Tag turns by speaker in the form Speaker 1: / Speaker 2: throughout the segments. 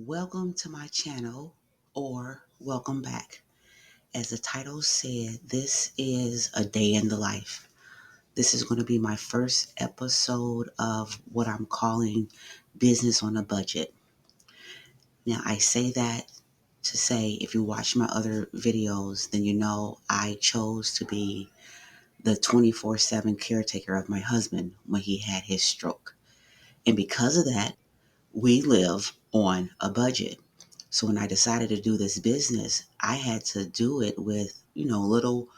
Speaker 1: Welcome to my channel, or welcome back. As the title said, this is a day in the life. This is going to be my first episode of what I'm calling business on a budget. Now, I say that to say if you watch my other videos, then you know I chose to be the 24/7 caretaker of my husband when he had his stroke. And because of that, we live on a budget. So when I decided to do this business, I had to do it with, little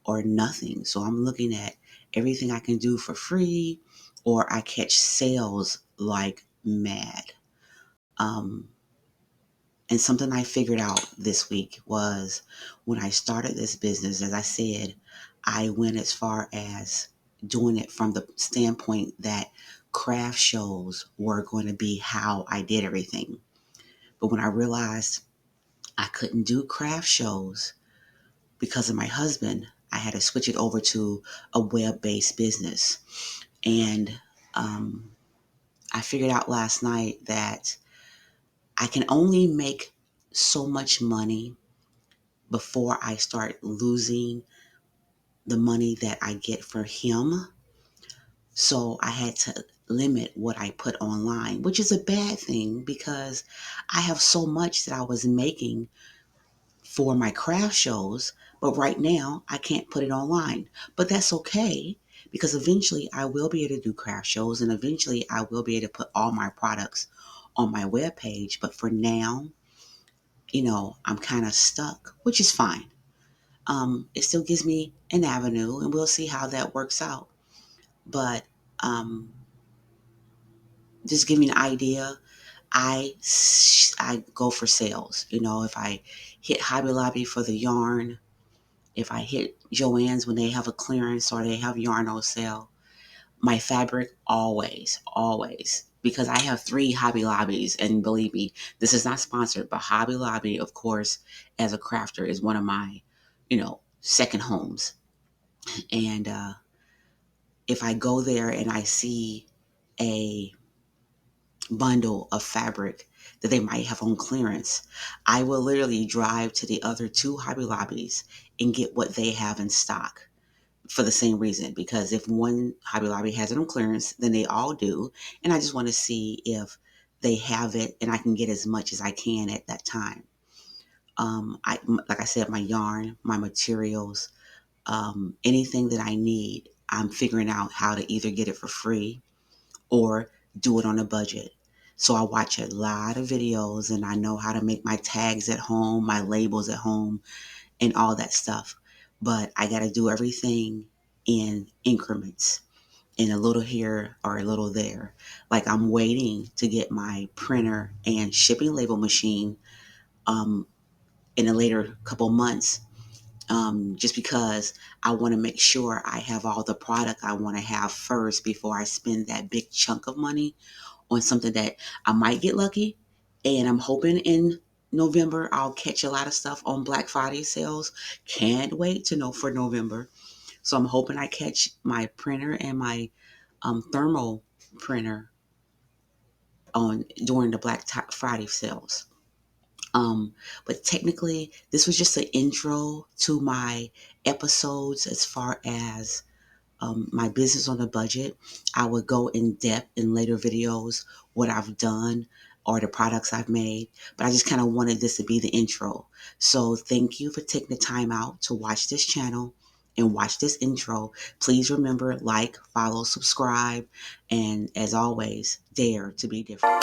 Speaker 1: or nothing. So I'm looking at everything I can do for free, or I catch sales like mad. Um, and something I figured out this week was when I started this business, as I said, I went as far as doing it from the standpoint that craft shows were going to be how I did everything. But when I realized I couldn't do craft shows because of my husband, I had to switch it over to a web-based business. And I figured out last night that I can only make so much money before I start losing the money that I get for him. So I had to limit what I put online, which is a bad thing because I have so much that I was making for my craft shows, but right now I can't put it online. But that's okay because eventually I will be able to do craft shows and eventually I will be able to put all my products on my webpage. But for now, I'm kind of stuck, which is fine. It still gives me an avenue and we'll see how that works out. But just give me an idea. I go for sales. If I hit Hobby Lobby for the yarn, if I hit Joann's when they have a clearance or they have yarn on sale, my fabric always, because I have 3 Hobby Lobbies, and believe me, this is not sponsored, but Hobby Lobby, of course, as a crafter, is one of my, second homes. And if I go there and I see a bundle of fabric that they might have on clearance, I will literally drive to the other 2 Hobby Lobbies and get what they have in stock for the same reason. Because if one Hobby Lobby has it on clearance, then they all do. And I just want to see if they have it and I can get as much as I can at that time. Like I said, my yarn, my materials, anything that I need, I'm figuring out how to either get it for free or do it on a budget. So I watch a lot of videos and I know how to make my tags at home, my labels at home, and all that stuff. But I got to do everything in increments, in a little here or a little there. Like I'm waiting to get my printer and shipping label machine in a later couple months, just because I want to make sure I have all the product I want to have first before I spend that big chunk of money on something that I might get lucky. And I'm hoping in November I'll catch a lot of stuff on Black Friday sales. Can't wait to know for November. So I'm hoping I catch my printer and my thermal printer on during the Black Friday sales. But technically, this was just an intro to my episodes as far as my business on a budget. I would go in depth in later videos what I've done or the products I've made, but I just kind of wanted this to be the intro. So thank you for taking the time out to watch this channel and watch this intro. Please remember, like, follow, subscribe, and as always, dare to be different.